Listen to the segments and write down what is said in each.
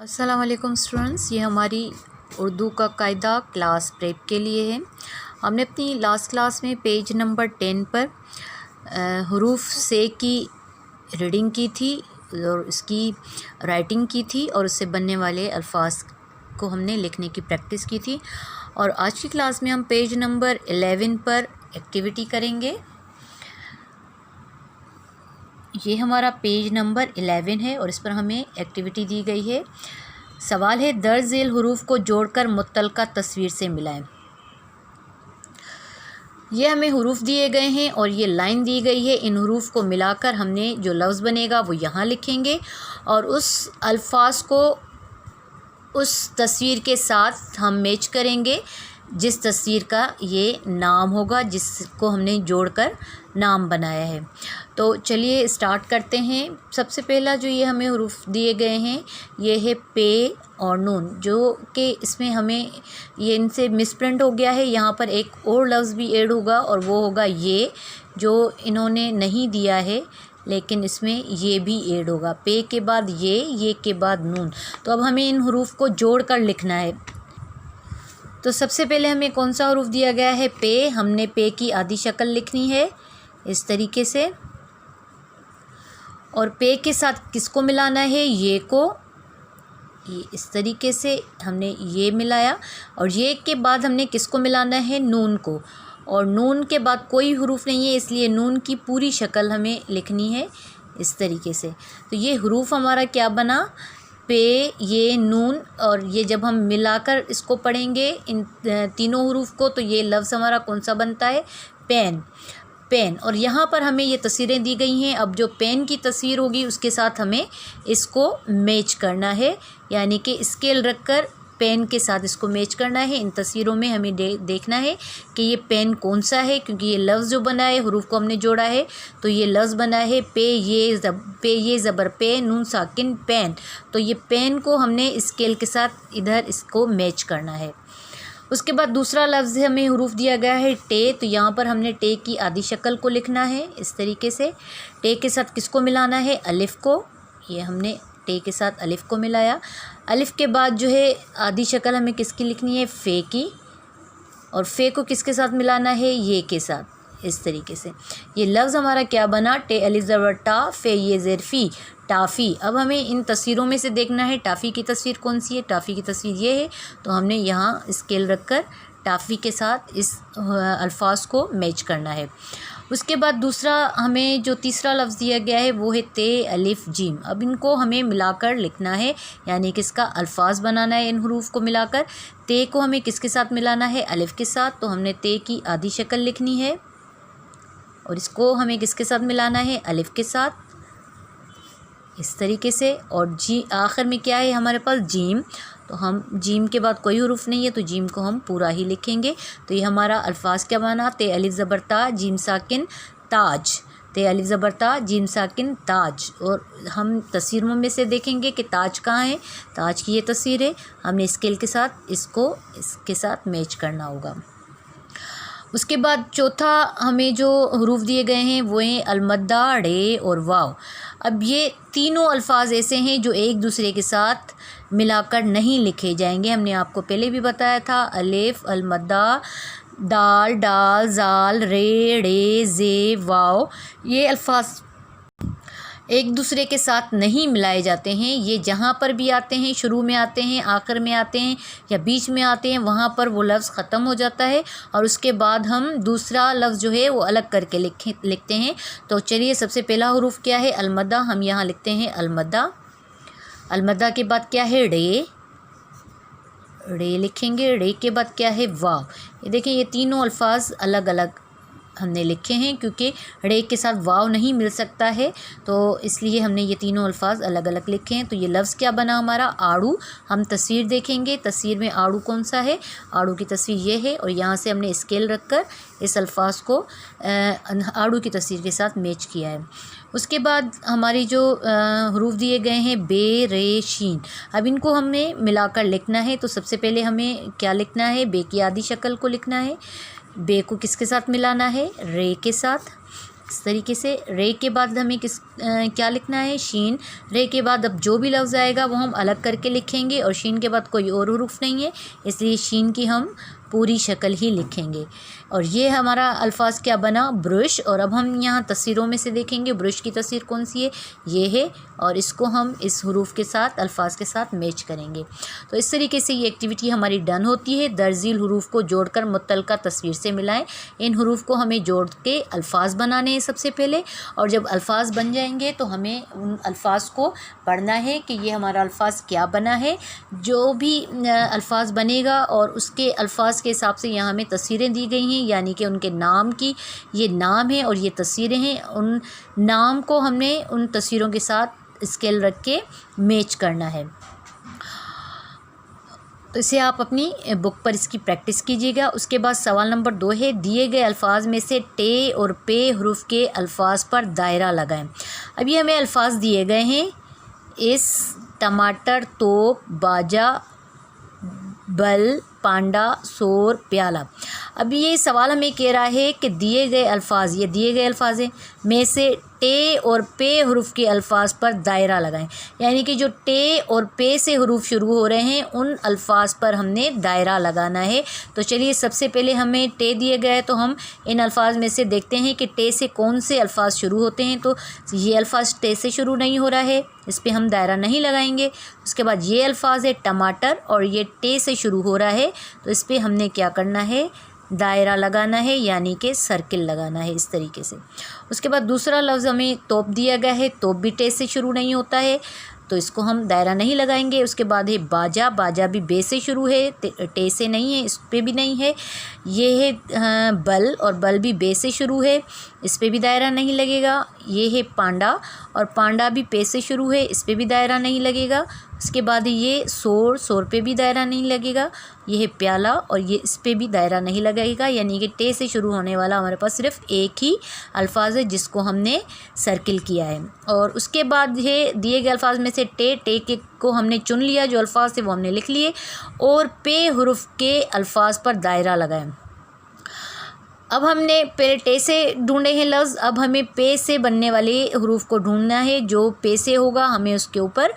अस्सलाम वालेकुम स्टूडेंट्स, ये हमारी उर्दू का कायदा क्लास प्रेप के लिए है। हमने अपनी लास्ट क्लास में पेज नंबर 10 पर हरूफ से की रीडिंग की थी और इसकी राइटिंग की थी और उससे बनने वाले अल्फाज को हमने लिखने की प्रैक्टिस की थी। और आज की क्लास में हम पेज नंबर 11 पर एक्टिविटी करेंगे। ये हमारा पेज नंबर 11 है और इस पर हमें एक्टिविटी दी गई है। सवाल है, दर्ज झेल हरूफ को जोड़कर मुत्तलका तस्वीर से मिलाएं। ये हमें हरूफ दिए गए हैं और ये लाइन दी गई है। इन हरूफ को मिलाकर हमने जो लफ्ज़ बनेगा वो यहाँ लिखेंगे और उस अल्फाज को उस तस्वीर के साथ हम मैच करेंगे जिस तस्वीर का ये नाम होगा, जिसको हमने जोड़कर नाम बनाया है। तो चलिए स्टार्ट करते हैं। सबसे पहला जो ये हमें हरूफ दिए गए हैं ये है पे और नून, जो कि इसमें हमें ये इनसे मिसप्रिंट हो गया है। यहाँ पर एक और लफ्ज़ भी ऐड होगा और वो होगा ये, जो इन्होंने नहीं दिया है लेकिन इसमें ये भी ऐड होगा। पे के बाद ये के बाद नून। तो अब हमें इन हरूफ को जोड़ कर लिखना है। तो सबसे पहले हमें कौन सा हरूफ दिया गया है? पे। हमने पे की आधी शक्ल लिखनी है इस तरीके से और पे के साथ किसको मिलाना है? ये को। ये इस तरीके से हमने ये मिलाया और ये के बाद हमने किसको मिलाना है? नून को। और नून के बाद कोई हरूफ नहीं है, इसलिए नून की पूरी शक्ल हमें लिखनी है इस तरीके से। तो ये हरूफ हमारा क्या बना? पे, ये, नून। और ये जब हम मिलाकर इसको पढ़ेंगे इन तीनों हरूफ को तो ये लफ्ज़ हमारा कौन सा बनता है? पेन। पेन। और यहाँ पर हमें ये तस्वीरें दी गई हैं। अब जो पेन की तस्वीर होगी उसके साथ हमें इसको मैच करना है, यानी कि स्केल रखकर पेन के साथ इसको मैच करना है। इन तस्वीरों में हमें देखना है कि ये पेन कौन सा है, क्योंकि ये लफ्ज़ जो बना है हरूफ को हमने जोड़ा है तो ये लफ्ज़ बना है पे ये ज़बर पे, नून साकिन, पेन। तो ये पेन को हमने स्केल के साथ इधर इसको मैच करना है। उसके बाद दूसरा लफ्ज़ हमें हरूफ दिया गया है टे। तो यहाँ पर हमने टे की आधी शक्ल को लिखना है इस तरीके से। टे के साथ किसको मिलाना है? अलिफ़ को। ये हमने टे के साथ अलिफ़ को मिलाया। अलिफ़ के बाद जो है आधी शक्ल हमें किसकी लिखनी है? फ़े की। और फ़े को किसके साथ मिलाना है? ये के साथ इस तरीके से। ये लफ्ज़ हमारा क्या बना? टे अलिफ़ ज़बर टा, फ़े ये ज़ेर फ़ी, टाफ़ी। अब हमें इन तस्वीरों में से देखना है टाफ़ी की तस्वीर कौन सी है। टाफ़ी की तस्वीर ये है, तो हमने यहाँ स्केल रखकर टाफ़ी के साथ इस अल्फाज को मैच करना है। उसके बाद दूसरा हमें जो तीसरा लफ्ज़ दिया गया है वो है ते अलिफ़ जीम। अब इनको हमें मिलाकर लिखना है, यानी कि इसका अल्फाज बनाना है। इन हरूफ को मिलाकर ते को हमें किसके साथ मिलाना है? अलिफ़ के साथ। तो हमने ते की आधी शक्ल लिखनी है और इसको हमें किसके साथ मिलाना है? अलिफ़ के साथ इस तरीके से। और जी आखिर में क्या है हमारे पास? जीम। तो हम जीम के बाद कोई हरूफ नहीं है तो जीम को हम पूरा ही लिखेंगे। तो ये हमारा अल्फाज क्या बना? ते अलिफ़ ज़बर ता, जीम साकिन, ताज। ते अलिफ़ ज़बर ता, जीम साकिन, ताज। और हम तस्वीरों में से देखेंगे कि ताज कहाँ है। ताज की ये तस्वीर है, हमने स्केल के साथ इसको इसके साथ मैच करना होगा। उसके बाद चौथा हमें जो हरूफ दिए गए हैं वो हैं अलमद्दा, डे और वाव। अब ये तीनों अल्फाज ऐसे हैं जो एक दूसरे के साथ मिलाकर नहीं लिखे जाएंगे। हमने आपको पहले भी बताया था। अलिफ, अलमद्दा, दाल, डाल, जाल, रे, डे, जे, वाव, ये अल्फाज एक दूसरे के साथ नहीं मिलाए जाते हैं। ये जहाँ पर भी आते हैं, शुरू में आते हैं, आखिर में आते हैं या बीच में आते हैं, वहाँ पर वो लफ्ज़ ख़त्म हो जाता है और उसके बाद हम दूसरा लफ्ज़ जो है वो अलग करके लिखते हैं। तो चलिए सबसे पहला हरूफ क्या है? अलमद्दा। हम यहाँ लिखते हैं अलमद्दा। अलमद्दा के बाद क्या है? डे। डे लिखेंगे। डे के बाद क्या है? वाव। ये देखें, ये तीनों अल्फाज अलग अलग हमने लिखे हैं क्योंकि रे के साथ वाव नहीं मिल सकता है, तो इसलिए हमने ये तीनों अल्फाज अलग अलग लिखे हैं। तो ये लफ्ज़ क्या बना हमारा? आड़ू। हम तस्वीर देखेंगे, तस्वीर में आड़ू कौन सा है? आड़ू की तस्वीर ये है और यहाँ से हमने स्केल रखकर इस अल्फाज को आड़ू की तस्वीर के साथ मैच किया है। उसके बाद हमारी जो हरूफ दिए गए हैं बे, रे, शीन। अब इनको हमें मिलाकर लिखना है। तो सबसे पहले हमें क्या लिखना है? बे की आधी शक्ल को लिखना है। बे को किसके साथ मिलाना है? रे के साथ। इस तरीके से रे के बाद हमें क्या लिखना है, शीन। रे के बाद अब जो भी लफ्ज़ आएगा वो हम अलग करके लिखेंगे और शीन के बाद कोई और हुरूफ नहीं है, इसलिए शीन की हम पूरी शक्ल ही लिखेंगे। और ये हमारा अल्फाज क्या बना, ब्रश। और अब हम यहाँ तस्वीरों में से देखेंगे ब्रश की तस्वीर कौन सी है, ये है, और इसको हम इस हुरूफ के साथ, अल्फाज के साथ मैच करेंगे। तो इस तरीके से ये एक्टिविटी हमारी डन होती है। दर्जील हुरूफ को जोड़कर मुत्तलका तस्वीर से मिलाएं। इन हुरूफ को हमें जोड़ के अल्फाज बनाने हैं सबसे पहले, और जब अल्फाज बन जाएंगे तो हमें उन अल्फाज को पढ़ना है कि ये हमारा अल्फाज क्या बना है। जो भी अल्फाज बनेगा और उसके अल्फाज के हिसाब से यहाँ हमें तस्वीरें दी गई हैं, यानी कि उनके नाम की, ये नाम है और ये तस्वीरें हैं। उन नाम को हमने उन तस्वीरों के साथ स्केल रख के मैच करना है। तो इसे आप अपनी बुक पर इसकी प्रैक्टिस कीजिएगा। उसके बाद सवाल नंबर 2 है, दिए गए अल्फाज में से टे और पे हुरूफ के अल्फाज पर दायरा लगाएं। अब ये हमें अल्फाज दिए गए हैं, इस, टमाटर, तोप, बाजा, बल, पांडा, सोर, प्याला। अब ये सवाल हमें कह रहा है कि दिए गए अल्फाज, ये दिए गए अल्फाज हैं, में से टे और पे हुरूफ के अल्फाज पर दायरा लगाएं। यानी कि जो टे और पे से हुरूफ शुरू हो रहे हैं उन अल्फाज पर हमने दायरा लगाना है। तो चलिए सबसे पहले हमें टे दिए गए, तो हम इन अल्फाज में से देखते हैं कि टे से कौन से अल्फाज शुरू होते हैं। तो ये अल्फाज टे से शुरू नहीं हो रहा है, इस पर हम दायरा नहीं लगाएंगे। उसके बाद ये अल्फाज है टमाटर, और ये टे से शुरू हो रहा है, तो इस पर हमने क्या करना है, दायरा लगाना है, यानी कि सर्किल लगाना है इस तरीके से। उसके बाद दूसरा लफ्ज़ हमें तोप दिया गया है, तोप भी टे से शुरू नहीं होता है, तो इसको हम दायरा नहीं लगाएंगे। उसके बाद है बाजा, बाजा भी बे से शुरू है, टे से नहीं है, इस पे भी नहीं है। ये है बल, और बल भी बे से शुरू है, इस पे भी दायरा नहीं लगेगा। ये है पांडा, और पांडा भी पे से शुरू है, इस पे भी दायरा नहीं लगेगा। उसके बाद ये सोर, सोर पे भी दायरा नहीं लगेगा। ये है प्याला, और ये इस पे भी दायरा नहीं लगेगा। यानी कि टे से शुरू होने वाला हमारे पास सिर्फ एक ही अल्फाज है जिसको हमने सर्किल किया है। और उसके बाद ये दिए गए अल्फाज में से टे के को हमने चुन लिया, जो अल्फाज थे वो हमने लिख लिए, और पे हुरूफ के अल्फाज पर दायरा लगाएं। अब हमने पहले टे से ढूंढे हैं लफ्ज़, अब हमें पे से बनने वाले हुरूफ को ढूंढना है। जो पे से होगा हमें उसके ऊपर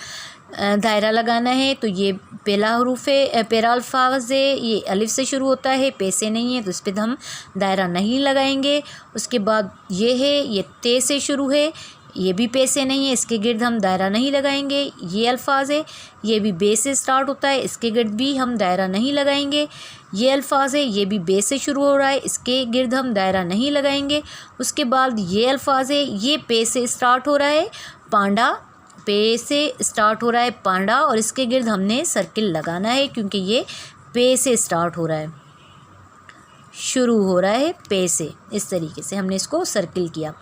दायरा लगाना है। तो ये पहला हुरूफ है, पहला अल्फाज है, ये अलिफ से शुरू होता है, पे से नहीं है, तो इस पर हम दायरा नहीं लगाएंगे। उसके बाद ये है, ये ते से शुरू है, ये भी पे से नहीं है, इसके गिर्द हम दायरा नहीं लगाएंगे। ये अल्फाज है, ये भी बे से स्टार्ट होता है, इसके गिर्द भी हम दायरा नहीं लगाएंगे। ये अल्फाज है, ये भी बे से शुरू हो रहा है, इसके गिर्द हम दायरा नहीं लगाएंगे। उसके बाद ये अल्फाज है, ये पे से स्टार्ट हो रहा है, पांडा, पे से स्टार्ट हो रहा है पांडा, और इसके गिर्द हमने सर्किल लगाना है क्योंकि ये पे से स्टार्ट हो रहा है, शुरू हो रहा है पे से। इस तरीके से हमने इसको सर्किल किया।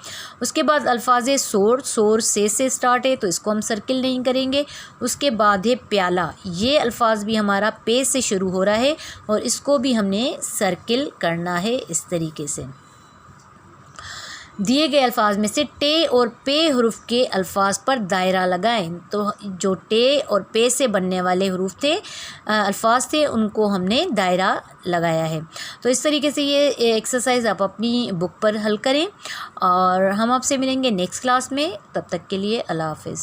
उसके बाद अल्फाज सोर, सोर से स्टार्ट है, तो इसको हम सर्किल नहीं करेंगे। उसके बाद है प्याला, ये अल्फाज भी हमारा पे से शुरू हो रहा है, और इसको भी हमने सर्किल करना है इस तरीके से। दिए गए अल्फाज में से टे और पे हुरूफ के अल्फाज पर दायरा लगाएं। तो जो टे और पे से बनने वाले हुरूफ थे, अल्फाज थे, उनको हमने दायरा लगाया है। तो इस तरीके से ये एक्सरसाइज आप अपनी बुक पर हल करें, और हम आपसे मिलेंगे नेक्स्ट क्लास में। तब तक के लिए अल्लाह हाफ़िज़।